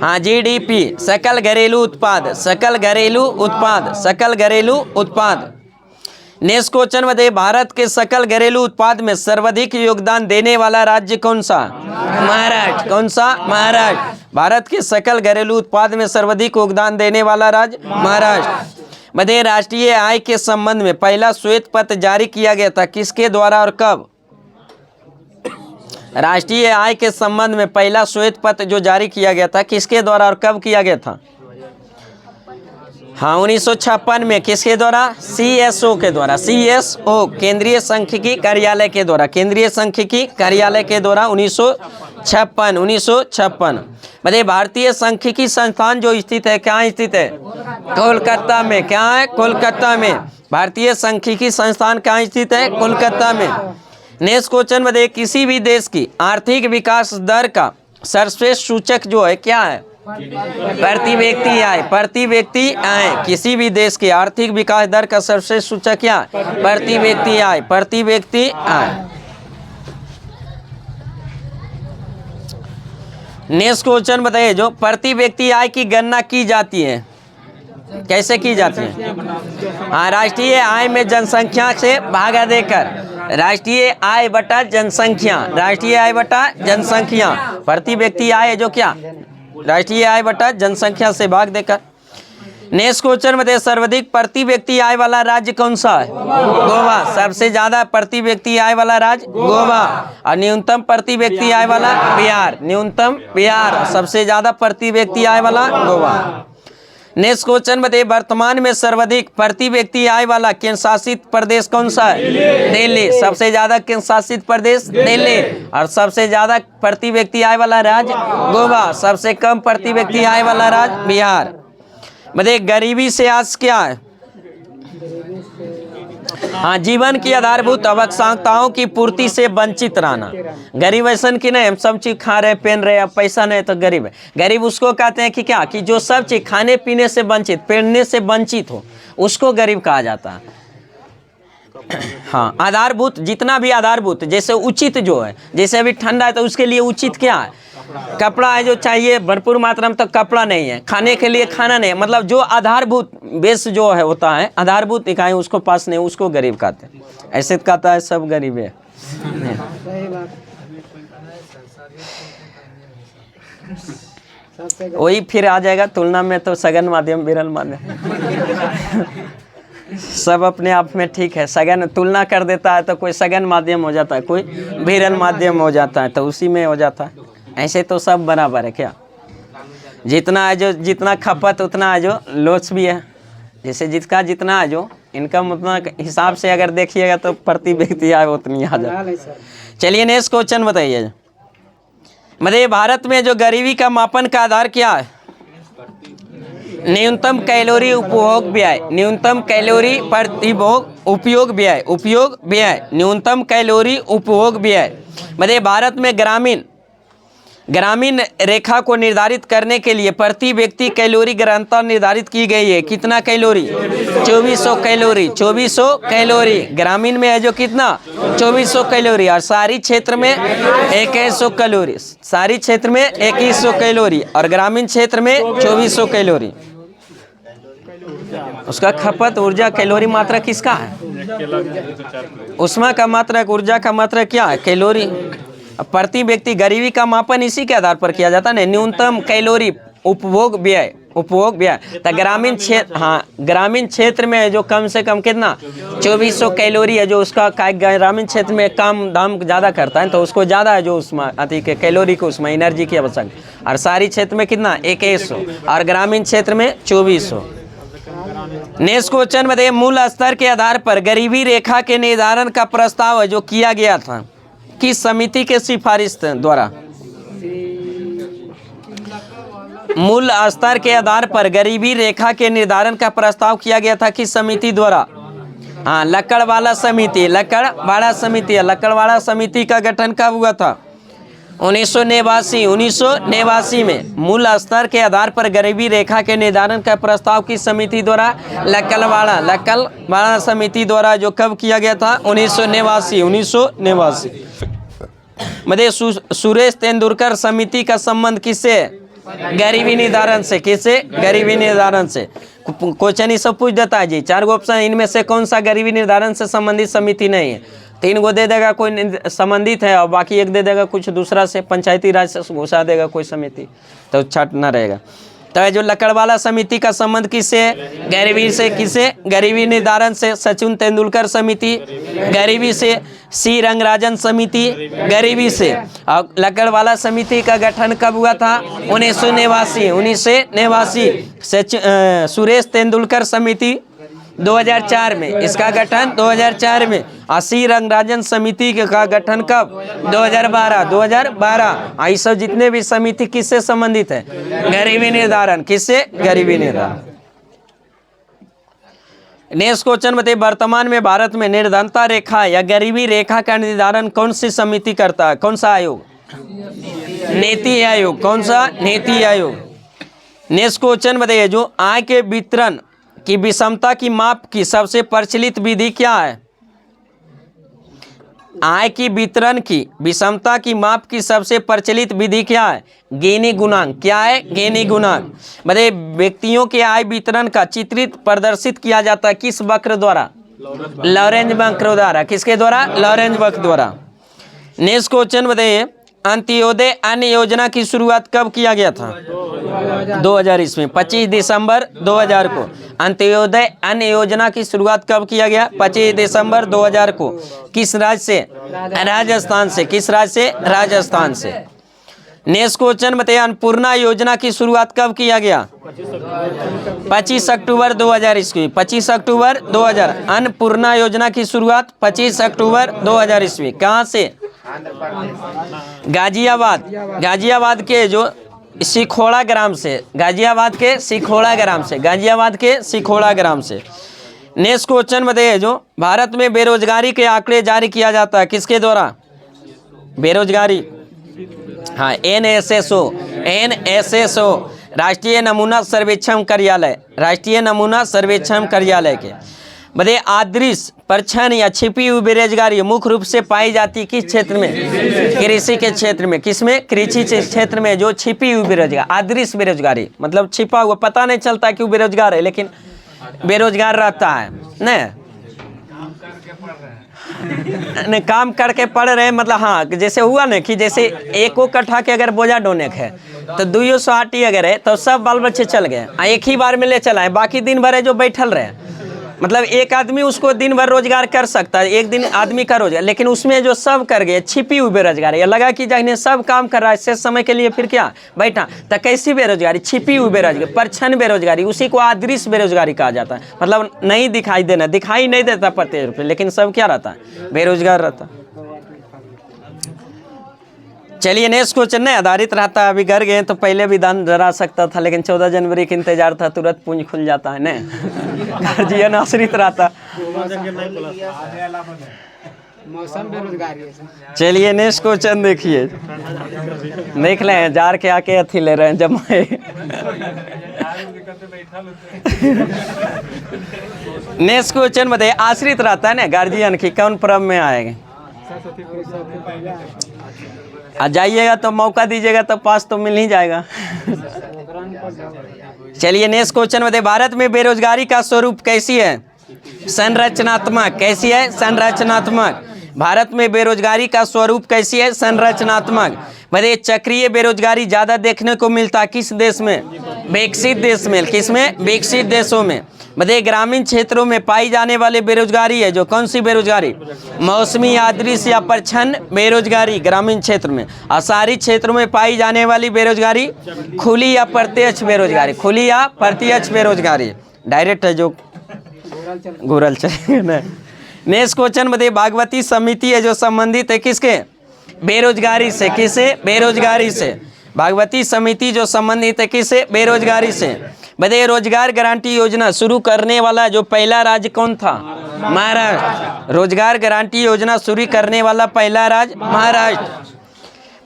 हाँ, जीडीपी, सकल घरेलू उत्पाद, सकल घरेलू उत्पाद, सकल घरेलू उत्पाद। नेक्स्ट क्वेश्चन बताइए, भारत के सकल घरेलू उत्पाद में सर्वाधिक योगदान देने वाला राज्य कौन सा? महाराष्ट्र। कौन सा? महाराष्ट्र। भारत के सकल घरेलू उत्पाद में सर्वाधिक योगदान देने वाला राज्य महाराष्ट्र। बताइए राष्ट्रीय आय के संबंध में पहला श्वेत पत्र जारी किया गया था किसके द्वारा और कब? राष्ट्रीय आय के संबंध में पहला श्वेत पत्र जो जारी किया गया था किसके द्वारा और कब किया गया था? हाँ, 1956 में। किसके द्वारा? CSO के द्वारा। CSO केंद्रीय सांख्यिकी कार्यालय के द्वारा। केंद्रीय सांख्यिकी कार्यालय के द्वारा 1956। बताइए भारतीय सांख्यिकी संस्थान जो स्थित है कहाँ स्थित है? कोलकाता में। क्या है? कोलकाता में। भारतीय सांख्यिकी संस्थान कहाँ स्थित है? कोलकाता में। नेक्स्ट क्वेश्चन बताइए, किसी भी देश की आर्थिक विकास दर का सर्वश्रेष्ठ सूचक जो है क्या है? प्रति व्यक्ति आय। प्रति व्यक्ति आय। किसी भी देश के आर्थिक विकास दर का सर्वश्रेष्ठ सूचक क्या? प्रति व्यक्ति आय। प्रति व्यक्ति आय। नेक्स्ट क्वेश्चन बताइए, जो प्रति व्यक्ति आय की गणना की जाती है कैसे की जाती है? हाँ, राष्ट्रीय आय में जनसंख्या से भागा देकर। राष्ट्रीय आय बटा जनसंख्या। राष्ट्रीय आय बटा जनसंख्या। प्रति व्यक्ति आय है जो क्या? राष्ट्रीय आय बटा जनसंख्या से भाग देकर। नेक्स्ट क्वेश्चन बताइए, सर्वाधिक प्रति व्यक्ति आय वाला राज्य कौन सा है? गोवा। सबसे ज्यादा प्रति व्यक्ति आय वाला राज्य गोवा। और न्यूनतम प्रति व्यक्ति आय वाला बिहार। न्यूनतम बिहार। सबसे ज्यादा प्रति व्यक्ति आय वाला गोवा। नेक्स्ट क्वेश्चन बताइए, वर्तमान में सर्वाधिक प्रति व्यक्ति आय वाला केंद्र शासित प्रदेश कौन सा है? दिल्ली। सबसे ज्यादा केंद्र शासित प्रदेश दिल्ली। और सबसे ज्यादा प्रति व्यक्ति आय वाला राज्य गोवा। सबसे कम प्रति व्यक्ति आय वाला राज्य बिहार। बताइए गरीबी से आज क्या है? हाँ, जीवन की आधारभूत आवश्यकताओं की पूर्ति से वंचित रहना। गरीब ऐसा कि नहीं हम सब चीज खा रहे पहन रहे, अब पैसा नहीं तो गरीब है। गरीब उसको कहते हैं कि क्या? कि जो सब चीज खाने पीने से वंचित, पहनने से वंचित हो, उसको गरीब कहा जाता है। हाँ, आधारभूत, जितना भी आधारभूत, जैसे उचित जो है, जैसे अभी ठंडा है तो उसके लिए उचित क्या है? कपड़ा है जो चाहिए भरपूर मात्रा में, तो कपड़ा नहीं है। खाने के लिए खाना नहीं है। मतलब जो आधारभूत बेस जो है होता है, आधारभूत इकाई उसको पास नहीं, उसको गरीब कहते हैं। ऐसे कहता है सब गरीब है। वही फिर आ जाएगा तुलना में तो सघन माध्यम, विरल माध्यम सब अपने आप में ठीक है। सघन तुलना कर देता है तो कोई सघन माध्यम हो जाता है, कोई विरल माध्यम हो जाता है, तो उसी में हो जाता है। ऐसे तो सब बराबर है क्या? जितना है जो, जितना खपत उतना है जो लोच भी है। जैसे जिसका जितना है जो इनकम उतना हिसाब से अगर देखिएगा तो प्रति व्यक्ति आय उतनी आ जाए। चलिए नेक्स्ट क्वेश्चन बताइए। मतलब भारत में जो गरीबी का मापन का आधार क्या है? न्यूनतम कैलोरी उपभोग व्यय, न्यूनतम कैलोरी प्रतिभोग उपयोग व्यय, उपयोग व्यय, न्यूनतम कैलोरी उपभोग व्यय। मतलब भारत में ग्रामीण रेखा को निर्धारित करने के लिए प्रति व्यक्ति कैलोरी घनता निर्धारित की गई है। कितना कैलोरी? 2400 calorie, 2400 calorie. ग्रामीण में है जो कितना? 2400 कैलोरी। और शहरी क्षेत्र में 2100 कैलोरी, शहरी क्षेत्र में 2100 कैलोरी और ग्रामीण क्षेत्र में 2400 कैलोरी। उसका खपत ऊर्जा कैलोरी मात्रा किसका है? ऊष्मा का मात्रा, ऊर्जा का मात्रा क्या है? कैलोरी। प्रति व्यक्ति गरीबी का मापन इसी के आधार पर किया जाता है ना, न्यूनतम कैलोरी उपभोग व्यय, उपभोग व्यय। तो ग्रामीण क्षेत्र, हाँ ग्रामीण क्षेत्र में जो कम से कम कितना 2400 कैलोरी है, जो उसका ग्रामीण क्षेत्र में काम दाम ज़्यादा करता है तो उसको ज़्यादा है जो उसमें अति के कैलोरी को उसमें एनर्जी की आवश्यकता। और शहरी क्षेत्र में कितना 2100 और ग्रामीण क्षेत्र में 2400। नेक्स्ट क्वेश्चन बताइए, मूल स्तर के आधार पर गरीबी रेखा के निर्धारण का प्रस्ताव है जो किया गया था किस समिति के सिफारिश द्वारा? मूल स्तर के आधार पर गरीबी रेखा के निर्धारण का प्रस्ताव किया गया था किस समिति द्वारा? हाँ लक्कड़वाला समिति, लक्कड़वाला समिति। लक्कड़वाला समिति का गठन कब हुआ था? 1989 में। मूल स्तर के आधार पर गरीबी रेखा के निर्धारण का प्रस्ताव किस समिति द्वारा? लक्कड़वाला समिति द्वारा, जो कब किया गया था? 1989। मतलब सुरेश तेंदुलकर समिति का संबंध किससे? गरीबी निर्धारण से। किससे? गरीबी निर्धारण से। क्वेश्चन ही सब पूछ देता है जी, 4 ऑप्शन, इनमें से कौन सा गरीबी निर्धारण से संबंधित समिति नहीं है? 3 गो दे देगा कोई संबंधित है और बाकी 1 दे देगा कुछ दूसरा से, पंचायती राज से घुसा देगा कोई समिति, तो छाटना रहेगा। तो जो लक्कड़वाला समिति का संबंध किससे? गरीबी से। किससे? गरीबी निर्धारण से सचिन तेंदुलकर समिति, गरीबी से सी रंगराजन समिति, गरीबी से। और लक्कड़वाला समिति का गठन कब हुआ था? 1989। सुरेश तेंदुलकर समिति 2004 में, इसका गठन 2004 में। और सी रंगराजन समिति का गठन कब? 2012। ये सब जितने भी समिति किससे संबंधित है? गरीबी निर्धारण। किससे? गरीबी निर्धारण। नेक्स्ट क्वेश्चन बताइए, वर्तमान में भारत में निर्धनता रेखा या गरीबी रेखा का निर्धारण कौन सी समिति करता है? कौन सा आयोग? नीति आयोग। कौन सा? नीति आयोग। नेक्स्ट क्वेश्चन बताइए, जो आय के वितरण की विषमता की माप की सबसे प्रचलित विधि क्या है? आय की वितरण की विषमता की माप की सबसे प्रचलित विधि क्या है? गिनी गुणांक। क्या है? गिनी गुणांक। मतलब व्यक्तियों के आय वितरण का चित्रित प्रदर्शित किया जाता है किस वक्र द्वारा? लॉरेंज वक्र द्वारा। किसके द्वारा? लॉरेंज वक्र द्वारा। नेक्स्ट क्वेश्चन बताइए, अंत्योदय अन्न योजना की शुरुआत कब किया गया था? 2000 ईस्वी, 25 दिसंबर 2000 को। अंत्योदय अन्न योजना की शुरुआत कब किया गया? 25 दिसंबर 2000 को। किस राज्य से? राजस्थान से। किस राज्य से? राजस्थान से। नेक्स्ट क्वेश्चन बताइए, अन्नपूर्णा योजना की शुरुआत कब किया गया? 25 अक्टूबर 2000 ईस्वी। 25 अक्टूबर 2000। अन्नपूर्णा योजना की शुरुआत 25 अक्टूबर 2000 ईस्वी। कहाँ से? गाजियाबाद के जो सिखोड़ा ग्राम से। गाजियाबाद के सिखोड़ा ग्राम से। नेक्स्ट क्वेश्चन बताइए, जो भारत में बेरोजगारी के आंकड़े जारी किया जाता है किसके द्वारा? बेरोजगारी, हाँ NSSO। राष्ट्रीय नमूना सर्वेक्षण कार्यालय के। बताइए, अदृश्य परछन या छिपी हुई बेरोजगारी मुख्य रूप से पाई जाती किस क्षेत्र में? कृषि के क्षेत्र में। किसमें? कृषि के क्षेत्र में जो छिपी हुई बेरोजगारी, अदृश्य बेरोजगारी मतलब छिपा हुआ, पता नहीं चलता कि वो बेरोजगार है लेकिन बेरोजगार रहता है न, काम करके पढ़ रहे मतलब। हाँ जैसे हुआ ना कि जैसे 1 कट्ठा के अगर बोझा ढोने का है तो 200 आटी अगर है तो सब बाल बच्चे चल गए, एक ही बार में ले चला है, बाकी दिन भर है जो बैठल रहे। मतलब एक आदमी उसको दिन भर रोजगार कर सकता है, एक दिन आदमी का रोजगार, लेकिन उसमें जो सब कर गए छिपी हुई बेरोजगारी। लगा कि जगह सब काम कर रहा है शेष समय के लिए फिर क्या बैठा, तो कैसी बेरोजगारी? छिपी हुई बेरोजगारी, परछन बेरोजगारी, उसी को अदृश्य बेरोजगारी कहा जाता है। मतलब नहीं दिखाई देना, दिखाई नहीं देता प्रत्येक रूप में, लेकिन सब क्या रहता है? बेरोजगार रहता। चलिए नेक्स्ट क्वेश्चन ने आधारित रहता है, अभी घर गए तो पहले भी दान डरा सकता था, लेकिन 14 जनवरी के इंतजार था, तुरंत पूंज खुल जाता है ना। गार्जियन आश्रित रहता। मौसम बेरोजगारी है। चलिए नेक्स्ट क्वेश्चन देखिए, देख लें जार के आके अथी ले रहे हैं जमाए। नेक्स्ट क्वेश्चन बताइए, आश्रित रहता है ना गार्जियन की, कौन पर्व में आएगा? आ जाइएगा तो मौका दीजिएगा तो पास तो मिल ही जाएगा। चलिए नेक्स्ट क्वेश्चन बताइए, भारत में बेरोजगारी का स्वरूप कैसी है? संरचनात्मक। कैसी है? संरचनात्मक। भारत में बेरोजगारी का स्वरूप कैसी है? संरचनात्मक। बताइए चक्रीय बेरोजगारी ज्यादा देखने को मिलता है किस देश में? विकसित देश में। किस में? विकसित देशों में। बताइए ग्रामीण क्षेत्रों में पाई जाने वाली बेरोजगारी है जो कौन सी बेरोजगारी? मौसमी यादृश या प्रच्छन्न बेरोजगारी ग्रामीण क्षेत्र में। और शहरी क्षेत्रों में पाई जाने वाली बेरोजगारी खुली या प्रत्यक्ष बेरोजगारी। खुली या प्रत्यक्ष बेरोजगारी डायरेक्ट है जो घूरल चलेगा। नेक्स्ट क्वेश्चन बताइए, भागवती समिति है जो संबंधित है किसके? बेरोजगारी से। किसे? बेरोजगारी से। भागवती समिति जो संबंधित है किससे? बेरोजगारी से। बताइए रोजगार गारंटी योजना शुरू करने वाला जो पहला राज्य कौन था? महाराष्ट्र। रोजगार गारंटी योजना शुरू करने वाला पहला राज्य महाराष्ट्र।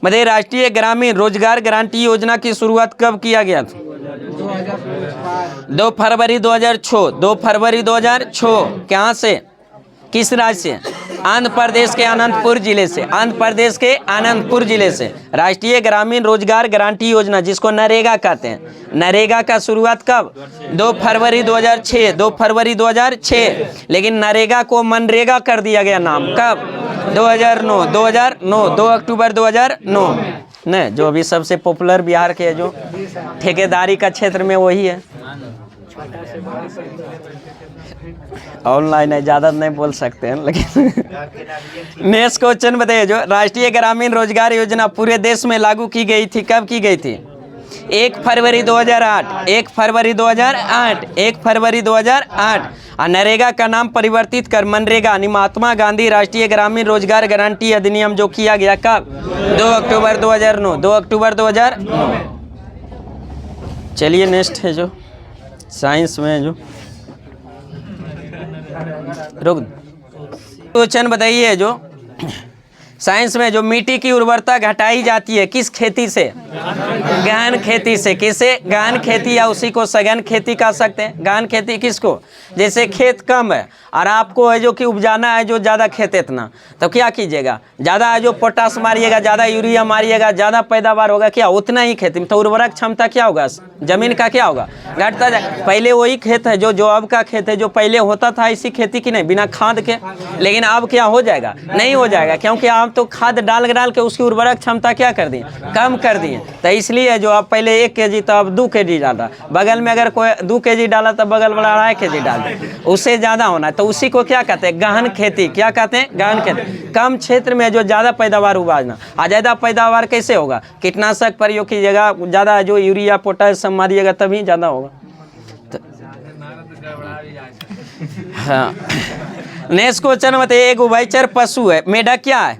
बताइए राष्ट्रीय ग्रामीण रोजगार गारंटी योजना की शुरुआत कब किया गया था? 2 फरवरी 2006। 2 फरवरी 2006। कहाँ से? किस राज्य से? आंध्र प्रदेश के अनंतपुर जिले से। आंध्र प्रदेश के अनंतपुर जिले से राष्ट्रीय ग्रामीण रोजगार गारंटी योजना जिसको नरेगा कहते हैं, नरेगा का शुरुआत कब? 2 फरवरी 2006। 2 फरवरी 2006। लेकिन नरेगा को मनरेगा कर दिया गया नाम कब? 2009। 2009। 2 अक्टूबर 2009 न। जो अभी सबसे पॉपुलर बिहार के जो ठेकेदारी का क्षेत्र में वही है। ऑनलाइन है, ज़्यादा नहीं बोल सकते हैं लेकिन। नेक्स्ट क्वेश्चन बताइए, जो राष्ट्रीय ग्रामीण रोजगार योजना पूरे देश में लागू की गई थी कब की गई थी? 1 फरवरी 2008। 1 फरवरी 2008। 1 फरवरी 2008। और नरेगा का नाम परिवर्तित कर मनरेगा महात्मा गांधी राष्ट्रीय ग्रामीण रोजगार गारंटी अधिनियम जो किया गया कब? 2 अक्टूबर 2009। 2 अक्टूबर 2009। चलिए नेक्स्ट है जो साइंस में जो रुक क्वेश्चन बताइए, जो साइंस में जो मिट्टी की उर्वरता घटाई जाती है किस खेती से? गहन खेती से। किसे? गहन खेती या उसी को सघन खेती कह सकते हैं। गहन खेती किसको? जैसे खेत कम है और आपको है जो कि उपजाना है जो ज़्यादा खेत इतना, तो क्या कीजिएगा? ज़्यादा है जो पोटास मारिएगा, ज़्यादा यूरिया मारिएगा, ज़्यादा पैदावार होगा, क्या उतना ही खेती में तो उर्वरक क्षमता क्या होगा? जमीन का क्या होगा? घटता जाए। पहले वही खेत है जो अब का खेत है जो पहले होता था इसी खेती की नहीं बिना खाद के, लेकिन अब क्या हो जाएगा? नहीं हो जाएगा, क्योंकि आप तो खाद डाल के उसकी उर्वरक क्षमता क्या कर दिए? कम कर दिए। तो इसलिए जो आप पहले 1 kg तो अब 2 kg डाला, बगल में अगर कोई 2 kg डाला तो बगल वाला 2.5 kg डाल दे, उससे ज़्यादा होना है। तो उसी को क्या कहते हैं? गहन खेती। क्या कहते हैं? गहन खेती। कम क्षेत्र में जो ज़्यादा पैदावार उगाना। और ज़्यादा पैदावार कैसे होगा? कीटनाशक प्रयोग कीजिएगा, ज़्यादा जो यूरिया पोटास सब मारिएगा तभी ज़्यादा होगा। हाँ नेक्स्ट क्वेश्चन बताइए, एक उभयचर पशु है, मेढक क्या है?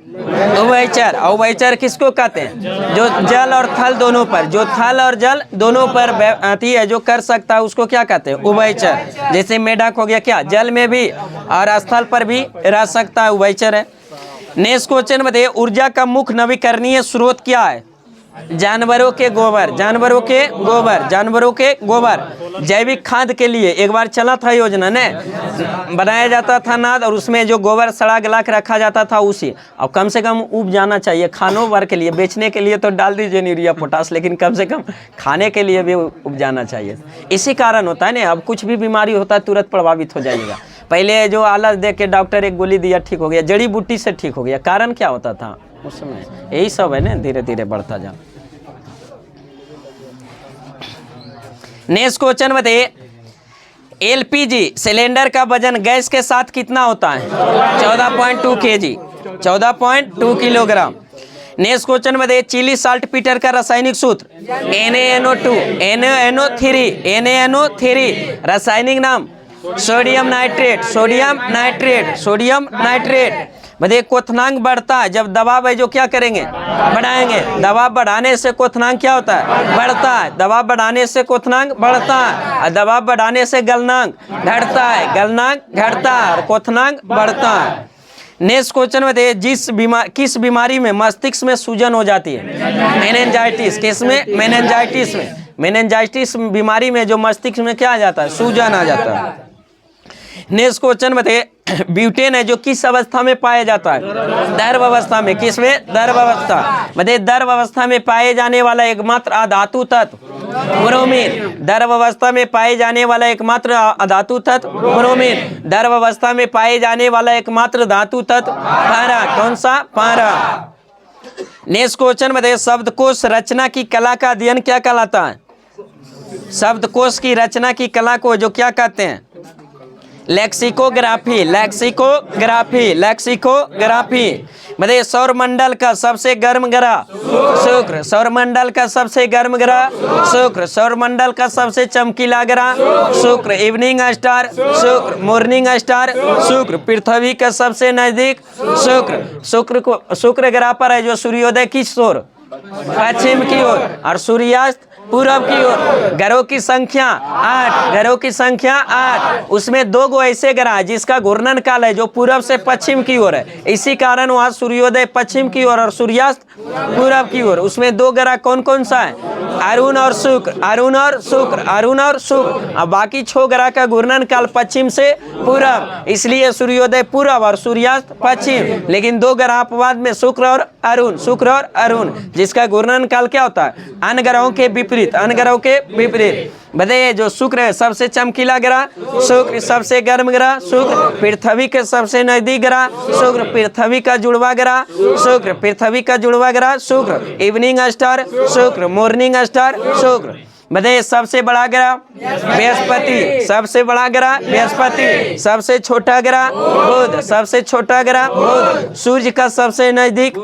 उभयचर। और उभयचर किसको कहते हैं? जो जल और थल दोनों पर, जो थल और जल दोनों पर अति है जो कर सकता है उसको क्या कहते हैं? उभयचर। जैसे मेढक हो गया क्या? जल में भी और स्थल पर भी रह सकता है, उभयचर है। नेक्स्ट क्वेश्चन बताइए, ऊर्जा का मुख्य नवीकरणीय स्रोत क्या है? जानवरों के गोबर। जानवरों के गोबर। जानवरों के गोबर। जैविक खाद के लिए एक बार चला था योजना ने, बनाया जाता था नाद और उसमें जो गोबर सड़ा गला के रखा जाता था उसी। अब कम से कम उब जाना चाहिए खानों भर के लिए, बेचने के लिए तो डाल दीजिए यूरिया पोटास, लेकिन कम से कम खाने के लिए भी उब जाना चाहिए। इसी कारण होता है ना, अब कुछ भी बीमारी होता है तुरंत प्रभावित हो जाइएगा। पहले जो आलस देख के डॉक्टर एक गोली दिया ठीक हो गया, जड़ी बूटी से ठीक हो गया। कारण क्या होता था उस समय? यही सब है ना, धीरे धीरे बढ़ता जा। नेक्स्ट क्वेश्चन बताइए, एलपीजी सिलेंडर का वजन गैस के साथ कितना होता है? 14.2 kg। 14.2 किलोग्राम। नेक्स्ट क्वेश्चन बताइए, चिली साल्ट पीटर का रासायनिक सूत्र? NaNO2 NaNO3 NaNO3। रासायनिक नाम? Sodium nitrate. Sodium nitrate. Sodium nitrate. बताइए क्वथनांक बढ़ता है जब दबाव है जो क्या करेंगे, बढ़ाएंगे। दबाव बढ़ाने से क्वथनांक क्या होता है, बढ़ता है। दबाव बढ़ाने से क्वथनांक बढ़ता है और दबाव बढ़ाने से गलनांक घटता है। गलनांक घटता है और क्वथनांक बढ़ता है। नेक्स्ट क्वेश्चन बताइए, किस बीमारी में मस्तिष्क में सूजन हो जाती है, मेनिंजाइटिस। किस में, मेनिंजाइटिस में। मेनिंजाइटिस बीमारी में जो मस्तिष्क में क्या आ जाता है, सूजन आ जाता है। नेक्स्ट क्वेश्चन बताइए, ब्यूटेन है जो किस अवस्था में पाया जाता है, द्रव अवस्था में। किस में, द्रव अवस्था। बताइए द्रव अवस्था में पाए जाने वाला एकमात्र अधातु तत्व ब्रोमीन। द्रव अवस्था में पाए जाने वाला एकमात्र अधातु तत्व ब्रोमीन। द्रव अवस्था में पाए जाने वाला एकमात्र धातु तत्व पारा। कौन सा, पारा। नेक्स्ट क्वेश्चन बताइए, शब्दकोश रचना की कला का अध्ययन क्या कहलाता है। शब्दकोश की रचना की कला को जो क्या कहते हैं, लेक्सिकोग्राफी। Lexicography, lexicography. बताइए सौरमंडल का सबसे गर्म ग्रह शुक्र। सौरमंडल का सबसे गर्म ग्रह शुक्र। सौरमंडल का सबसे चमकीला ग्रह शुक्र। इवनिंग स्टार शुक्र। मॉर्निंग स्टार शुक्र। पृथ्वी का सबसे नजदीक शुक्र। शुक्र ग्रह पर है जो सूर्योदय किस ओर, पश्चिम की ओर और सूर्यास्त पूरब की ओर। ग्रहों की संख्या 8। ग्रहों की संख्या 8। उसमें 2 गो ऐसे ग्रह है जिसका घूर्णन काल है जो पूरब से पश्चिम की ओर है, इसी कारण वहाँ सूर्योदय पश्चिम की ओर और सूर्यास्त पूरब की ओर। उसमें 2 ग्रह कौन कौन सा है, अरुण और शुक्र। अरुण और शुक्र, अरुण और शुक्र। अब बाकी 6 ग्रह का घूर्णन काल पश्चिम से पूरब, इसलिए सूर्योदय पूरब और सूर्यास्त पश्चिम। लेकिन 2 ग्रह अपवाद में शुक्र और अरुण, शुक्र और अरुण, जिसका घूर्णन काल क्या होता है, अन्य ग्रहों के विपरीत, अन्य ग्रहों के विपरीत। बताइए जो शुक्र है सबसे चमकीला ग्रह शुक्र। सबसे गर्म ग्रह शुक्र। पृथ्वी के सबसे नजदीक ग्रह शुक्र। पृथ्वी का जुड़वा ग्रह शुक्र। पृथ्वी का जुड़वा ग्रह शुक्र। इवनिंग स्टार शुक्र। मॉर्निंग स्टार शुक्र। बताइए सबसे बड़ा ग्रह बृहस्पति। सबसे बड़ा ग्रह बृहस्पति। सबसे छोटा ग्रह बुध। सबसे छोटा ग्रह बुध। सूर्य का सबसे नजदीक,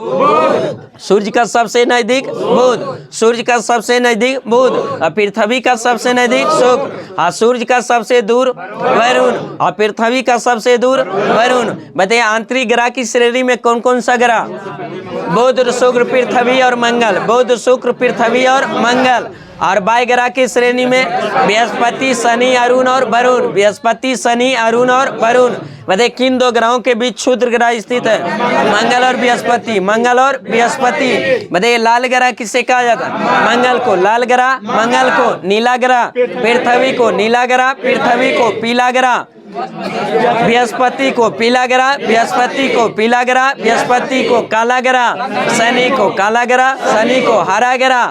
सूर्य का सबसे नजदीक बुध। सूर्य का सबसे नजदीक बुध और पृथ्वी का सबसे नजदीक शुक्र और सूर्य का सबसे दूर वरुण और पृथ्वी का सबसे दूर वरुण। बताइए आंतरिक ग्रह की श्रेणी में कौन कौन सा ग्रह, बुध, शुक्र, पृथ्वी और मंगल। बुध, शुक्र, पृथ्वी और मंगल। और बाह्य ग्रह की श्रेणी में बृहस्पति, शनि, अरुण और वरुण। बृहस्पति, शनि, अरुण और वरुण। बताइए किन 2 ग्रहों के बीच क्षुद्र ग्रह स्थित है, मंगल और बृहस्पति। मंगल और बृहस्पति। बताइए लाल ग्रह किसे कहा जाता है, मंगल को लाल ग्रह, मंगल को नीला ग्रह, पृथ्वी को नीला ग्रह, पृथ्वी को पीला ग्रह, बृहस्पति को पीला ग्रह, बृहस्पति को पीला ग्रह, बृहस्पति को काला ग्रह, शनि को काला ग्रह, शनि को हरा ग्रह,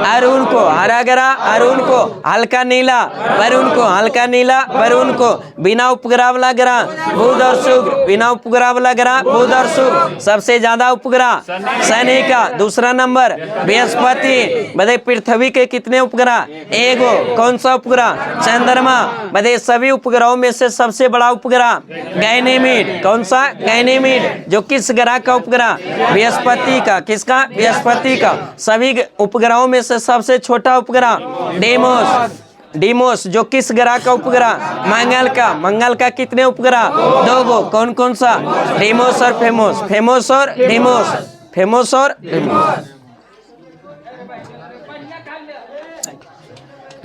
अरुण को हरा ग्रह, अरुण को हल्का नीला, वरुण को हल्का नीला, वरुण को बिना उपग्रह वाला ग्रह बुध और शुक्र। बिना उपग्रह वाला ग्रह बुध और शुक्र। सबसे ज्यादा उपग्रह शनि का, दूसरा नंबर बृहस्पति। बताइए पृथ्वी के कितने उपग्रह, 1 गो। कौन सा उपग्रह, चंद्रमा। बताइए सभी उपग्रहों में से सबसे बड़ा उपग्रह गैनीमीड। कौन सा, गैनीमीड। जो किस ग्रह का उपग्रह, बृहस्पति का। किसका, बृहस्पति का। सभी उपग्रहों में से सबसे छोटा उपग्रह डेमोस। डीमोस जो किस ग्रह का उपग्रह, मंगल का। मंगल का कितने उपग्रह, 2 गो। कौन कौन सा, डेमोस और फेमोस। फेमोस और डेमोस। फेमोस और डेमोस।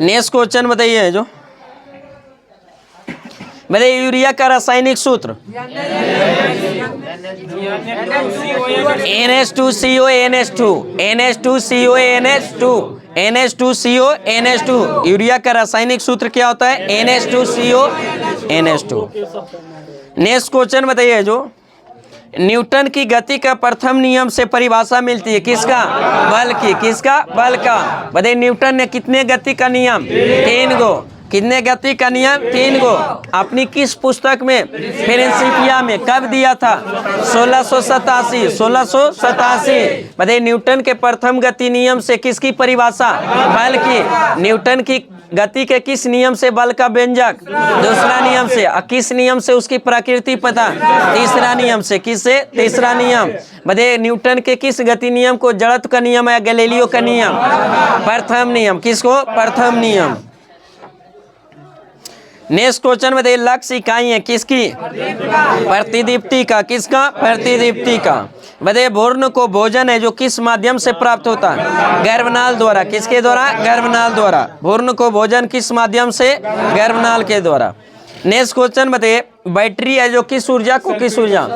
नेक्स्ट क्वेश्चन बताइए, जो बताइए यूरिया का रासायनिक सूत्र NH2CO NH2 NH2CO NH2 NH2CO NH2। Urea का रासायनिक सूत्र क्या होता है, NH2CO NH2। नेक्स्ट क्वेश्चन बताइए, जो न्यूटन की गति का प्रथम नियम से परिभाषा मिलती है, किसका, बल की। किसका, बल का। बताइए न्यूटन ने कितने गति का नियम, 3 गो। कितने गति का नियम, 3 गो। अपनी किस पुस्तक में, प्रिंसिपिया में, कब दिया था, 1687। 1687। बताइए न्यूटन के प्रथम गति नियम से किसकी परिभाषा, बल की। न्यूटन की गति के किस नियम से बल का व्यंजक, दूसरा नियम से। और किस नियम से उसकी प्रकृति पता, तीसरा नियम से। किससे, तीसरा नियम। बताइए न्यूटन के किस गति नियम को जड़त्व का नियम है, गैलीलियो का नियम, प्रथम नियम। किसको, प्रथम नियम। नेक्स्ट क्वेश्चन बताइए, लक्ष्य इकाई है किसकी? प्रतिदीप्ति का। किसका? प्रतिदीप्ति का। बताइए, भ्रूण को भोजन है जो किस माध्यम से प्राप्त होता है? गर्भनाल द्वारा। किसके द्वारा? गर्भनाल द्वारा। भ्रूण को भोजन किस माध्यम से? गर्भनाल के द्वारा। नेक्स्ट क्वेश्चन बताइए, बैटरी है जो किस ऊर्जा को? किस ऊर्जा?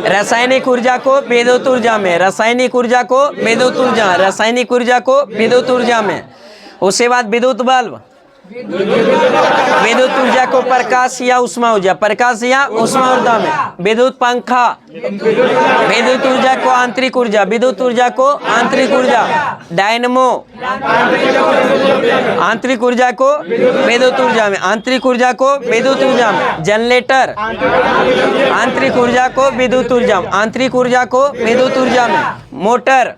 रासायनिक ऊर्जा को विद्युत ऊर्जा में। रासायनिक ऊर्जा को विद्युत ऊर्जा। रासायनिक ऊर्जा को विद्युत ऊर्जा में। उसके बाद विद्युत बल्ब, विद्युत ऊर्जा को प्रकाश या उष्मा ऊर्जा। प्रकाश या उष्मा ऊर्जा में। विद्युत पंखा, विद्युत ऊर्जा को आंतरिक ऊर्जा। विद्युत ऊर्जा को आंतरिक ऊर्जा। डायनमो, आंतरिक ऊर्जा को विद्युत ऊर्जा में। आंतरिक ऊर्जा को विद्युत ऊर्जा में। जनरेटर, आंतरिक ऊर्जा को विद्युत ऊर्जा में। आंतरिक ऊर्जा को विद्युत ऊर्जा में। मोटर,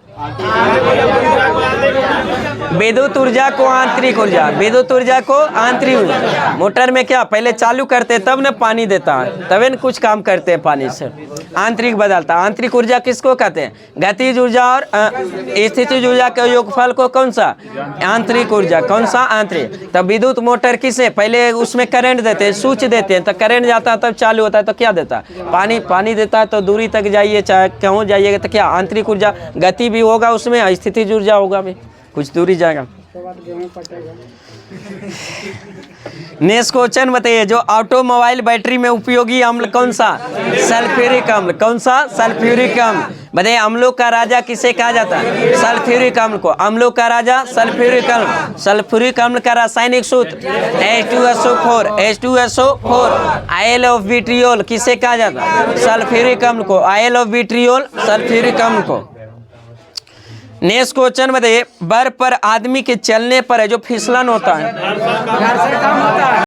विद्युत ऊर्जा को आंतरिक ऊर्जा। विद्युत ऊर्जा को आंतरिक ऊर्जा। मोटर में क्या पहले चालू करते तब न पानी देता है, तभी न कुछ काम करते हैं पानी से। आंतरिक बदलता। आंतरिक ऊर्जा किसको कहते हैं? गतिज ऊर्जा और स्थितिज ऊर्जा के योगफल को कौन सा? आंतरिक ऊर्जा। कौन सा? आंतरिक। तब विद्युत मोटर किसे? पहले उसमें करंट देते हैं, स्विच देते हैं, तो करंट जाता है तब चालू होता है, तो क्या देता है? पानी। पानी देता है तो दूरी तक जाइए, चाहे कहूँ जाइएगा तो क्या? आंतरिक ऊर्जा। गति भी होगा उसमें, स्थितिज ऊर्जा होगा भी, कुछ दूरी जाएगा। नेक्स्ट क्वेश्चन बताइए, जो ऑटोमोबाइल बैटरी में उपयोगी अम्ल कौन सा? सल्फ्यूरिक अम्ल। कौन सा? सल्फ्यूरिक अम्ल। बताइए, अम्लों का राजा किसे कहा जाता है? सल्फ्यूरिक अम्ल को। अम्लों का राजा सल्फ्यूरिक अम्ल। सल्फ्यूरिक अम्ल का रासायनिक सूत्र H2SO4। H2SO4। Oil of vitriol किसे कहा जाता है? सल्फ्यूरिक अम्ल को। आयल ऑफ विट्रियोल सल्फ्यूरिक अम्ल को। नेक्स्ट क्वेश्चन बताइए, बर्फ पर आदमी के चलने पर है जो फिसलन होता है,